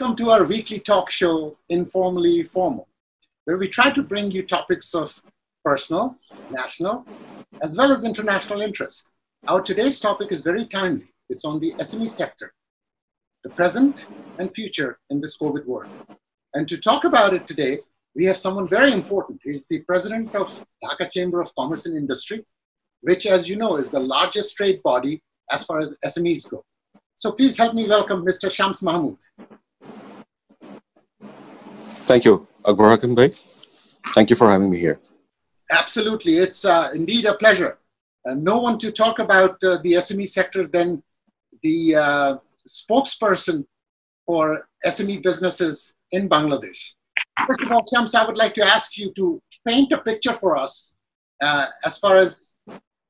Welcome to our weekly talk show, Informally Formal, where we try to bring you topics of personal, national, as well as international interest. Our today's topic is very timely. It's on the SME sector, the present and future in this COVID world. And to talk about it today, we have someone very important. He's the president of Dhaka Chamber of Commerce and Industry, which, as you know, is the largest trade body as far as SMEs go. So please help me welcome Mr. Shams Mahmud. Thank you, Akbar Hakim Bhai. Thank you for having me here. Absolutely. It's indeed a pleasure. No one to talk about the SME sector than the spokesperson for SME businesses in Bangladesh. First of all, Shams, I would like to ask you to paint a picture for us as far as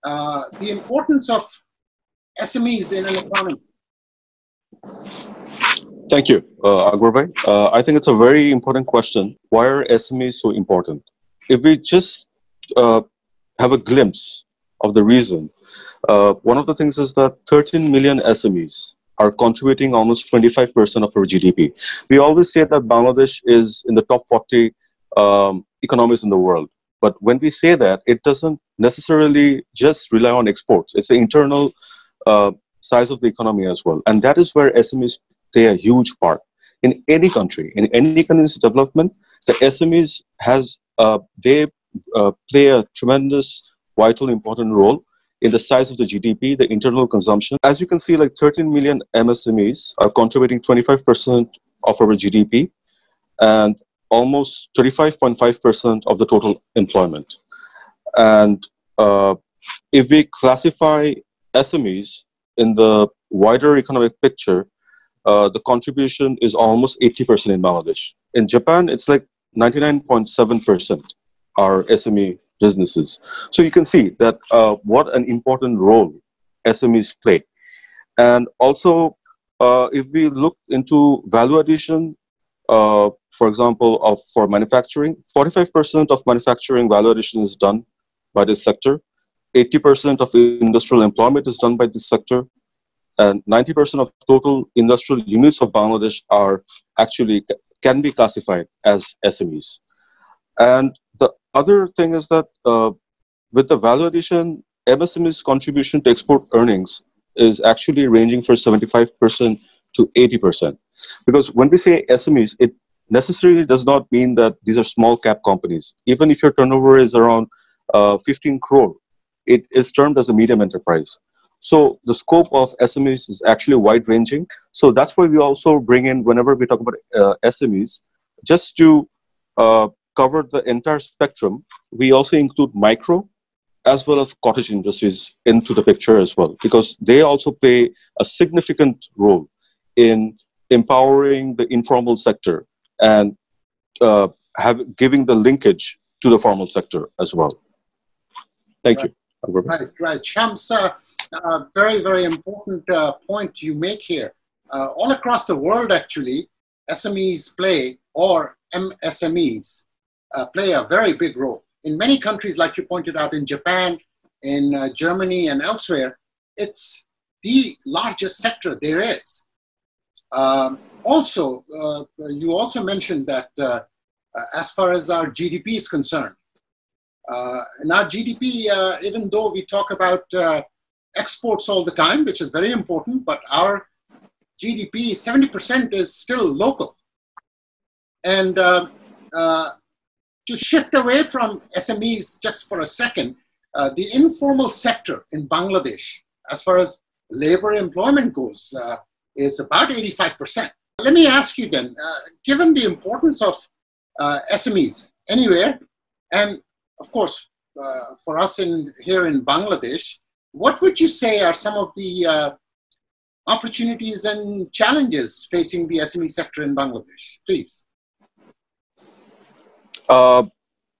the importance of SMEs in an economy. Thank you, Akbar Bhai. I think it's a very important question. Why are SMEs so important? If we just have a glimpse of the reason, one of the things is that 13 million SMEs are contributing almost 25% of our GDP. We always say that Bangladesh is in the top 40 economies in the world. But when we say that, it doesn't necessarily just rely on exports. It's the internal size of the economy as well. And that is where SMEs play a huge part. In any country, in any country's development, the SMEs they play a tremendous, vital, important role in the size of the GDP, the internal consumption. As you can see, like 13 million MSMEs are contributing 25% of our GDP and almost 35.5% of the total employment. And if we classify SMEs in the wider economic picture, the contribution is almost 80% in Bangladesh. In Japan, it's like 99.7% are SME businesses. So you can see that what an important role SMEs play. And also, if we look into value addition, for example, for manufacturing, 45% of manufacturing value addition is done by this sector. 80% of industrial employment is done by this sector. And 90% of total industrial units of Bangladesh are actually can be classified as SMEs. And the other thing is that with the value addition, MSME's contribution to export earnings is actually ranging from 75% to 80%. Because when we say SMEs, it necessarily does not mean that these are small cap companies. Even if your turnover is around 15 crore, it is termed as a medium enterprise. So the scope of SMEs is actually wide ranging. So that's why we also bring in, whenever we talk about SMEs, just to cover the entire spectrum, we also include micro as well as cottage industries into the picture as well, because they also play a significant role in empowering the informal sector and giving the linkage to the formal sector as well. Thank you. Right. Shams, very, very important point you make here. All across the world, actually, SMEs play, or MSMEs, play a very big role. In many countries, like you pointed out, in Japan, in Germany, and elsewhere, it's the largest sector there is. Also, you also mentioned that as far as our GDP is concerned, in our GDP, even though we talk about exports all the time, which is very important, but our GDP, 70% is still local. And to shift away from SMEs just for a second, the informal sector in Bangladesh, as far as labor employment goes, is about 85%. Let me ask you then, given the importance of SMEs anywhere, and of course, for us here in Bangladesh, what would you say are some of the opportunities and challenges facing the SME sector in Bangladesh? Please.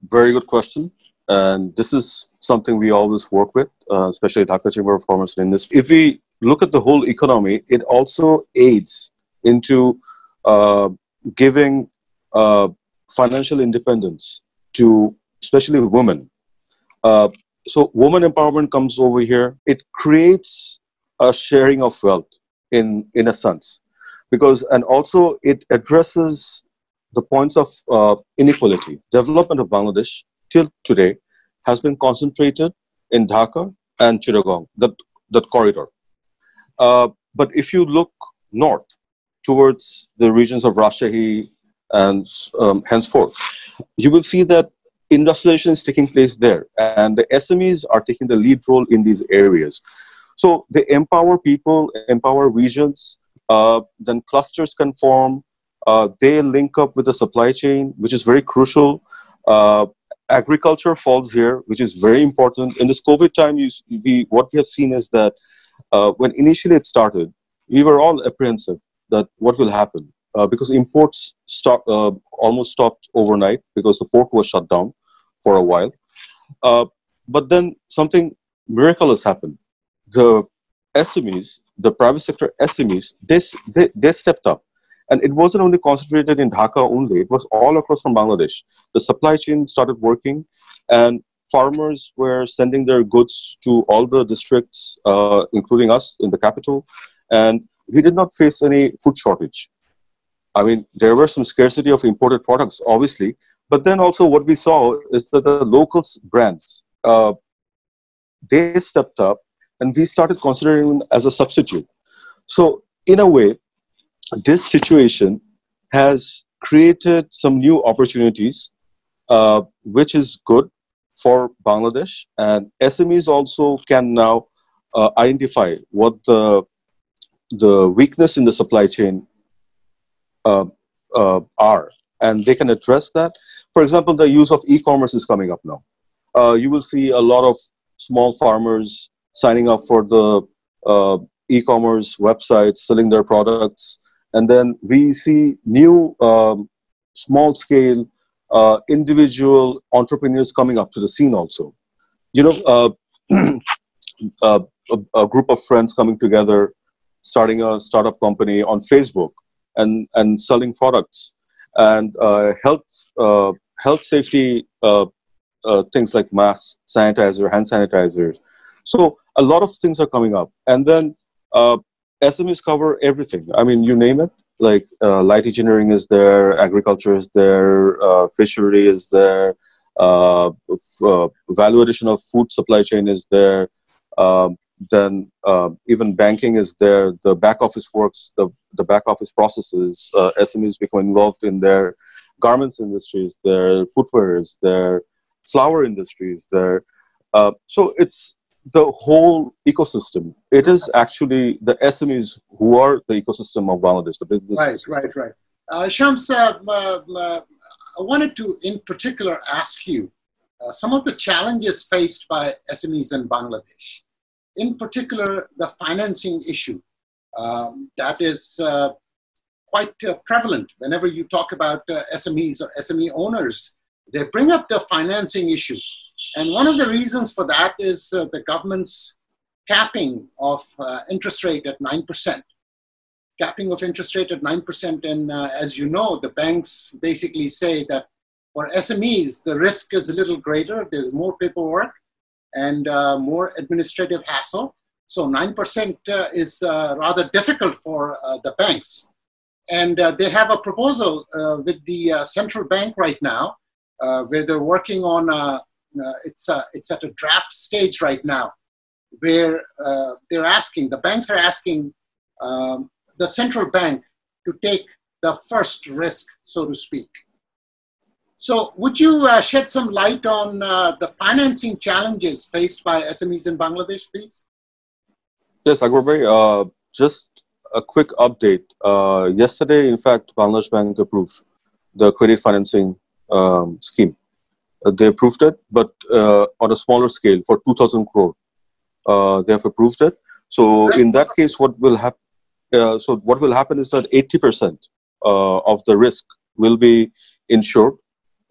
Very good question. And this is something we always work with, especially Dhaka Chamber of Commerce and Industry. If we look at the whole economy, it also aids into giving financial independence to especially women. So woman empowerment comes over here. It creates a sharing of wealth in a sense. because, and also it addresses the points of inequality. Development of Bangladesh till today has been concentrated in Dhaka and Chittagong, that corridor. But if you look north towards the regions of Rajshahi and henceforth, you will see that industrialization is taking place there, and the SMEs are taking the lead role in these areas. So they empower people, empower regions, then clusters can form, they link up with the supply chain, which is very crucial. Agriculture falls here, which is very important. In this COVID time, what we have seen is that when initially it started, we were all apprehensive that what will happen, because imports almost stopped overnight because the port was shut down for a while. But then something miraculous happened. The SMEs, the private sector SMEs, they stepped up. And it wasn't only concentrated in Dhaka only, it was all across from Bangladesh. The supply chain started working, and farmers were sending their goods to all the districts, including us in the capital, and we did not face any food shortage. I mean, there were some scarcity of imported products, obviously, but then also what we saw is that the local brands, they stepped up, and we started considering them as a substitute. So in a way, this situation has created some new opportunities, which is good for Bangladesh, and SMEs also can now identify what the weakness in the supply chain are, and they can address that. For example, the use of e-commerce is coming up now. You will see a lot of small farmers signing up for the e-commerce websites, selling their products. And then we see new small-scale individual entrepreneurs coming up to the scene also. You know, a group of friends coming together, starting a startup company on Facebook and selling products, and health safety things like mask sanitizer, hand sanitizers. So a lot of things are coming up. And then SMEs cover everything. I mean, you name it, like light engineering is there, agriculture is there, fishery is there, value addition of food supply chain is there, then even banking is there, the back office works, the back office processes, SMEs become involved in their garments industry is there, footwear is there, flower industry is there. So it's the whole ecosystem. It is actually the SMEs who are the ecosystem of Bangladesh, the business. Right. Shams, I wanted to, in particular, ask you some of the challenges faced by SMEs in Bangladesh. In particular, the financing issue that is quite prevalent. Whenever you talk about SMEs or SME owners, they bring up the financing issue. And one of the reasons for that is the government's capping of interest rate at 9%. Capping of interest rate at 9%. And as you know, the banks basically say that for SMEs, the risk is a little greater. There's more paperwork and more administrative hassle. So 9% is rather difficult for the banks. And they have a proposal with the central bank right now, where they're working on it's at a draft stage right now, where they're asking, the banks are asking the central bank to take the first risk, so to speak. So would you shed some light on the financing challenges faced by SMEs in Bangladesh, please? Yes, Akbar bhai, just a quick update. Yesterday, in fact, Bangladesh Bank approved the credit financing scheme. They approved it, but on a smaller scale for 2,000 crore. They have approved it. So in that case, what will happen? What will happen is that 80% of the risk will be insured,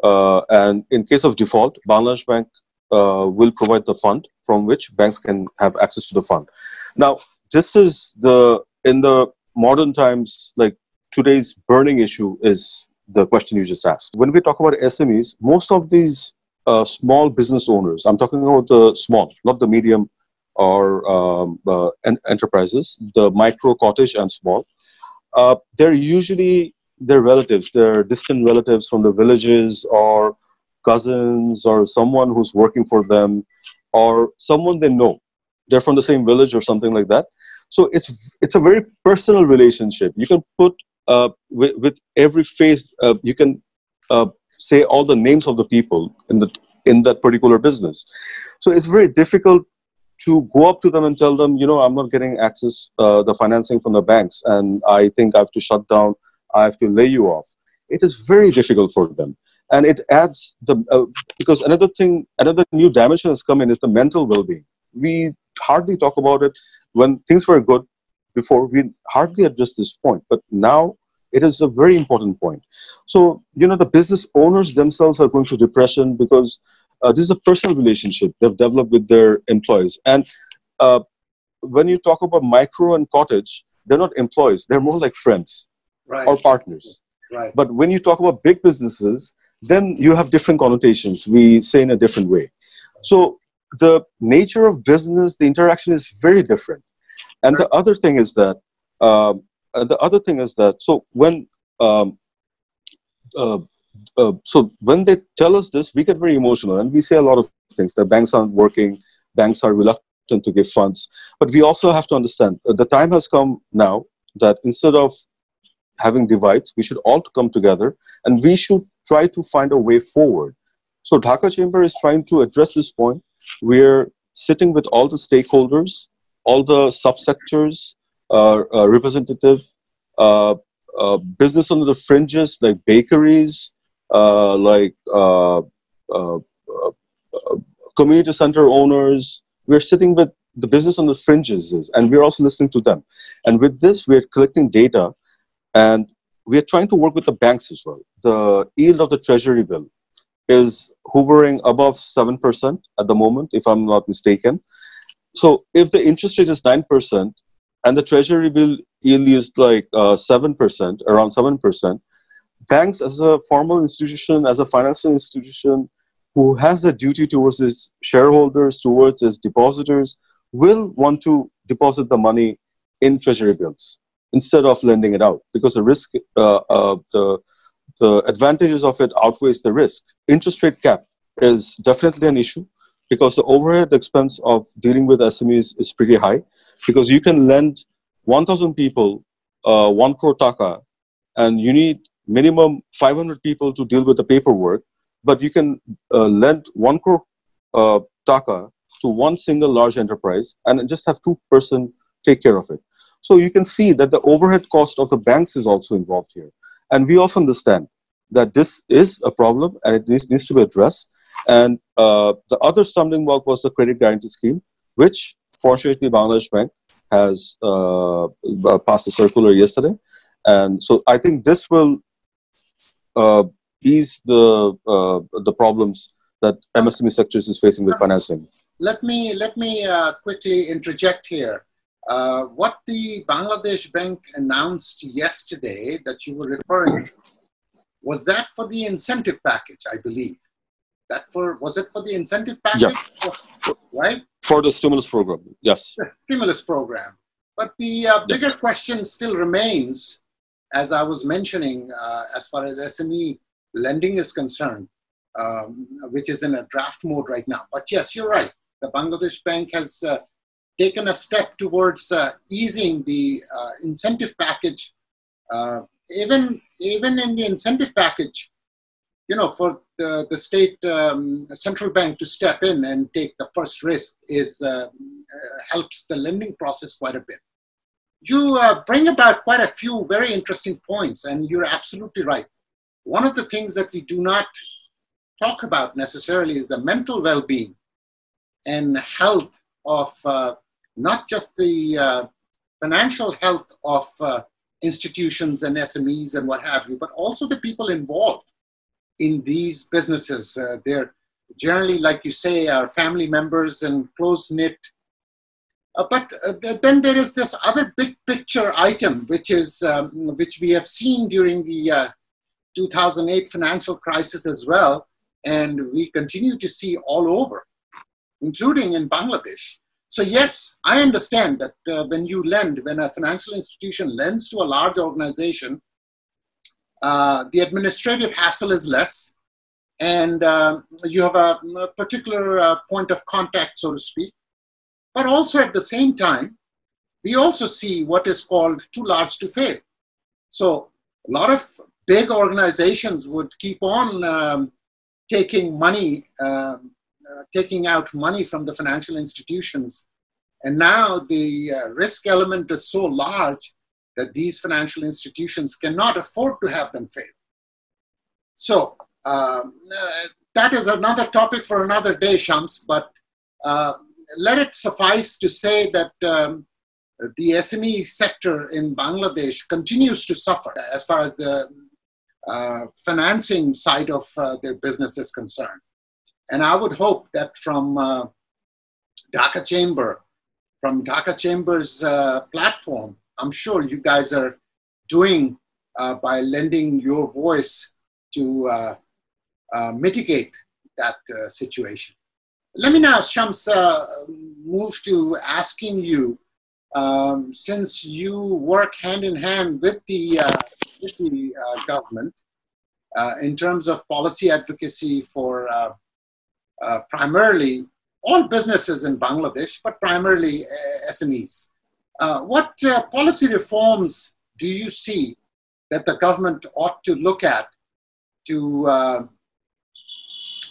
and in case of default, Bangladesh Bank will provide the fund from which banks can have access to the fund. Now, this is in the modern times, like today's burning issue is the question you just asked. When we talk about SMEs, most of these small business owners, I'm talking about the small, not the medium or enterprises, the micro, cottage and small, they're usually their relatives, their distant relatives from the villages, or cousins, or someone who's working for them, or someone they know. They're from the same village or something like that. So it's a very personal relationship. You can put with every face. You can say all the names of the people in that particular business. So it's very difficult to go up to them and tell them, I'm not getting access the financing from the banks, and I think I have to shut down. I have to lay you off. It is very difficult for them, and it adds because another new dimension has come in is the mental well-being. We hardly talk about it when things were good before. We hardly address this point, but now it is a very important point. So, the business owners themselves are going through depression because this is a personal relationship they've developed with their employees. And when you talk about micro and cottage, they're not employees. They're more like friends or partners. Right. But when you talk about big businesses, then you have different connotations. We say in a different way. So the nature of business, the interaction is very different. And the other thing is that, so when when they tell us this, we get very emotional, and we say a lot of things. The banks aren't working, banks are reluctant to give funds. But we also have to understand the time has come now that instead of having divides, we should all come together, and we should try to find a way forward. So Dhaka Chamber is trying to address this point. We're sitting with all the stakeholders, all the subsectors, representative, business on the fringes like bakeries, community center owners. We're sitting with the business on the fringes, and we're also listening to them. And with this, we're collecting data, and we're trying to work with the banks as well. The yield of the treasury bill is hovering above 7% at the moment, if I'm not mistaken. So if the interest rate is 9% and the treasury bill yield is like 7%, around 7%, banks as a formal institution, as a financial institution who has a duty towards its shareholders, towards its depositors, will want to deposit the money in treasury bills instead of lending it out, because the risk, the advantages of it outweighs the risk. Interest rate cap is definitely an issue because the overhead expense of dealing with SMEs is pretty high, because you can lend 1,000 people 1 crore taka, and you need minimum 500 people to deal with the paperwork, but you can lend 1 crore taka to one single large enterprise and just have 2 person take care of it. So you can see that the overhead cost of the banks is also involved here. And we also understand that this is a problem and it needs to be addressed. And the other stumbling block was the credit guarantee scheme, which fortunately Bangladesh Bank has passed a circular yesterday. And so I think this will ease the problems that MSME sectors is facing with financing. Let me quickly interject here. What the Bangladesh Bank announced yesterday that you were referring to, was that for the incentive package, I believe? Was it for the incentive package? Yeah. Right? For the stimulus program, yes. The stimulus program. But the bigger question still remains, as I was mentioning, as far as SME lending is concerned, which is in a draft mode right now. But yes, you're right. The Bangladesh Bank has taken a step towards easing the incentive package. Even in the incentive package, for the state central bank to step in and take the first risk helps the lending process quite a bit. You bring about quite a few very interesting points, and you're absolutely right. One of the things that we do not talk about necessarily is the mental well-being and health of not just the financial health of institutions and SMEs and what have you, but also the people involved in these businesses. They're generally, like you say, are family members and close-knit. But then there is this other big picture item, which we have seen during the 2008 financial crisis as well, and we continue to see all over, including in Bangladesh. So yes, I understand that when a financial institution lends to a large organization, the administrative hassle is less, and you have a particular point of contact, so to speak. But also at the same time, we also see what is called too large to fail. So a lot of big organizations would keep on taking out money from the financial institutions. And now the risk element is so large that these financial institutions cannot afford to have them fail. So that is another topic for another day, Shams, but let it suffice to say that the SME sector in Bangladesh continues to suffer as far as the financing side of their business is concerned. And I would hope that from Dhaka Chamber's platform, I'm sure you guys are doing by lending your voice to mitigate that situation. Let me now, Shams, move to asking you, since you work hand in hand with the government in terms of policy advocacy for primarily all businesses in Bangladesh, but primarily SMEs. What policy reforms do you see that the government ought to look at to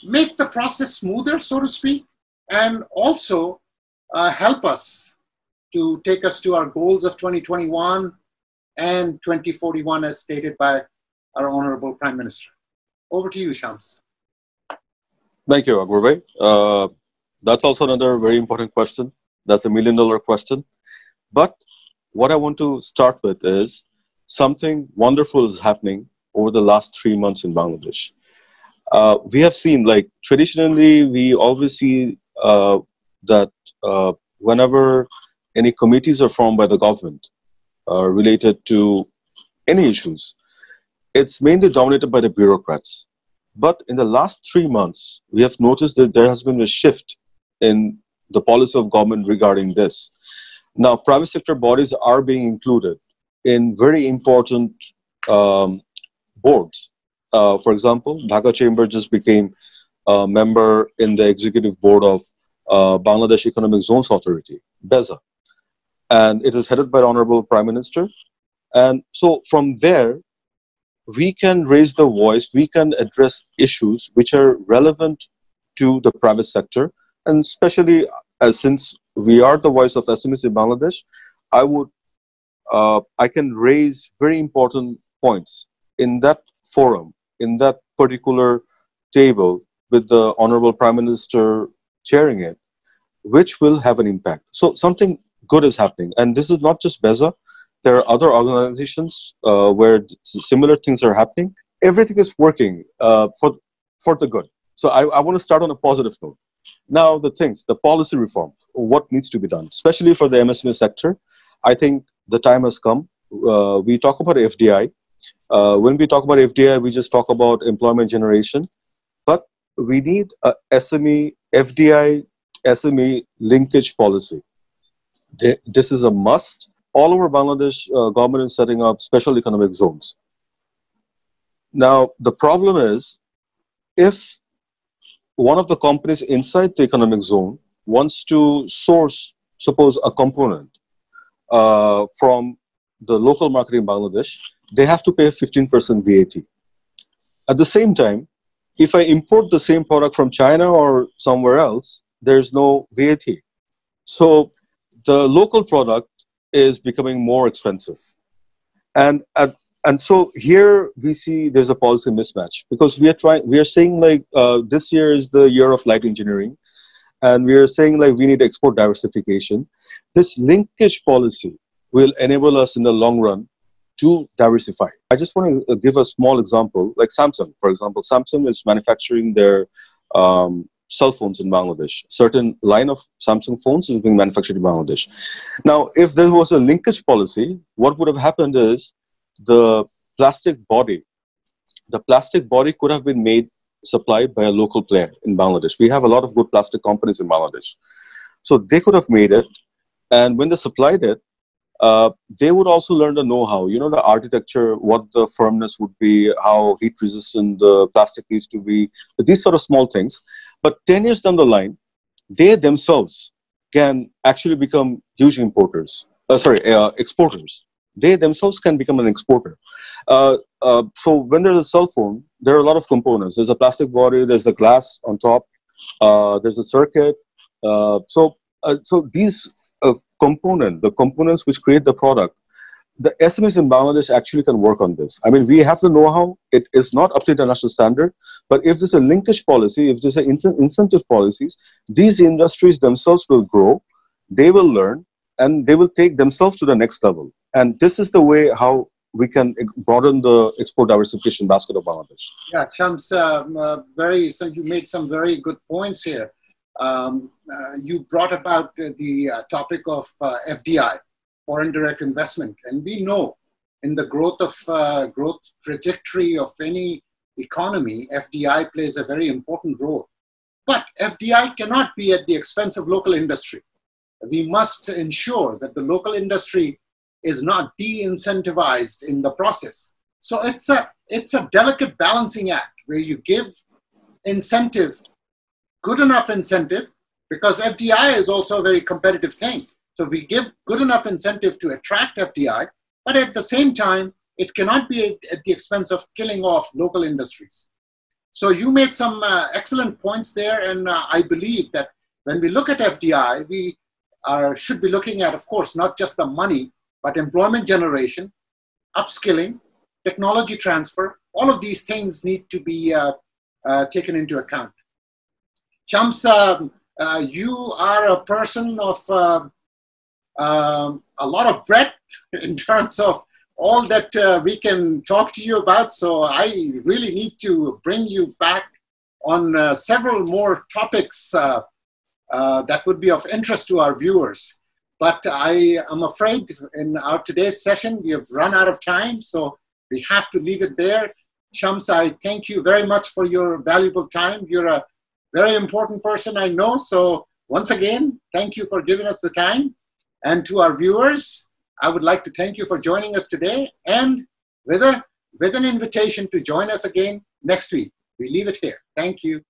make the process smoother, so to speak, and also help us to take us to our goals of 2021 and 2041 as stated by our Honorable Prime Minister? Over to you, Shams. Thank you, Akbar Bhai. That's also another very important question. That's a $1 million question. But what I want to start with is something wonderful is happening over the last 3 months in Bangladesh. We have seen, like, traditionally, we always see that whenever any committees are formed by the government related to any issues, it's mainly dominated by the bureaucrats. But in the last 3 months, we have noticed that there has been a shift in the policy of government regarding this. Now, private sector bodies are being included in very important boards. For example, Dhaka Chamber just became a member in the executive board of Bangladesh Economic Zones Authority, BEZA. And it is headed by the Honorable Prime Minister. And so from there, we can raise the voice, we can address issues which are relevant to the private sector. And especially since we are the voice of SMEs in Bangladesh, I can raise very important points in that forum, in that particular table with the Honorable Prime Minister chairing it, which will have an impact. So something good is happening. And this is not just BEZA. There are other organizations where similar things are happening. Everything is working for the good. So I want to start on a positive note. Now, the policy reform, what needs to be done, especially for the MSME sector. I think the time has come. We talk about FDI. When we talk about FDI, we just talk about employment generation. But we need a FDI, SME linkage policy. This is a must. All over Bangladesh, government is setting up special economic zones. Now, the problem is, if one of the companies inside the economic zone wants to source, suppose, a component from the local market in Bangladesh, they have to pay 15% VAT. At the same time, if I import the same product from China or somewhere else, there's no VAT. So the local product is becoming more expensive. And so here we see there's a policy mismatch, because we are saying, like, this year is the year of light engineering, and we are saying, like, we need export diversification. This linkage policy will enable us in the long run to diversify. I just want to give a small example, like Samsung, for example. Samsung is manufacturing their cell phones in Bangladesh. Certain line of Samsung phones is being manufactured in Bangladesh. Now, if there was a linkage policy, what would have happened is the plastic body could have been supplied by a local player in Bangladesh. We have a lot of good plastic companies in Bangladesh. So they could have made it, and when they supplied it, they would also learn the know-how, you know, the architecture, what the firmness would be, how heat resistant the plastic needs to be, these sort of small things. But 10 years down the line, they themselves can actually become huge exporters. They themselves can become an exporter. So when there's a cell phone, there are a lot of components. There's a plastic body, there's the glass on top, there's a circuit. So these the components which create the product, the SMEs in Bangladesh actually can work on this. I mean, we have the know-how. It is not up to international standard, but if there's a linkage policy, if there's an incentive policies, these industries themselves will grow, they will learn, and they will take themselves to the next level. And this is the way how we can broaden the export diversification basket of Bangladesh. Yeah, Shams, so you made some very good points here. You brought about the topic of FDI, foreign direct investment, and we know in the growth trajectory of any economy, FDI plays a very important role. But FDI cannot be at the expense of local industry. We must ensure that the local industry is not de-incentivized in the process. So it's a delicate balancing act where you give incentive, good enough incentive, because FDI is also a very competitive thing. So we give good enough incentive to attract FDI, but at the same time, it cannot be at the expense of killing off local industries. So you made some excellent points there, and I believe that when we look at FDI, we should be looking at, of course, not just the money, but employment generation, upskilling, technology transfer. All of these things need to be taken into account. Shams, you are a person of a lot of breadth in terms of all that we can talk to you about. So I really need to bring you back on several more topics that would be of interest to our viewers. But I am afraid in our today's session, we have run out of time, so we have to leave it there. Shams, I thank you very much for your valuable time. You're a very important person, I know. So once again, thank you for giving us the time. And to our viewers, I would like to thank you for joining us today, and with an invitation to join us again next week. We leave it here. Thank you.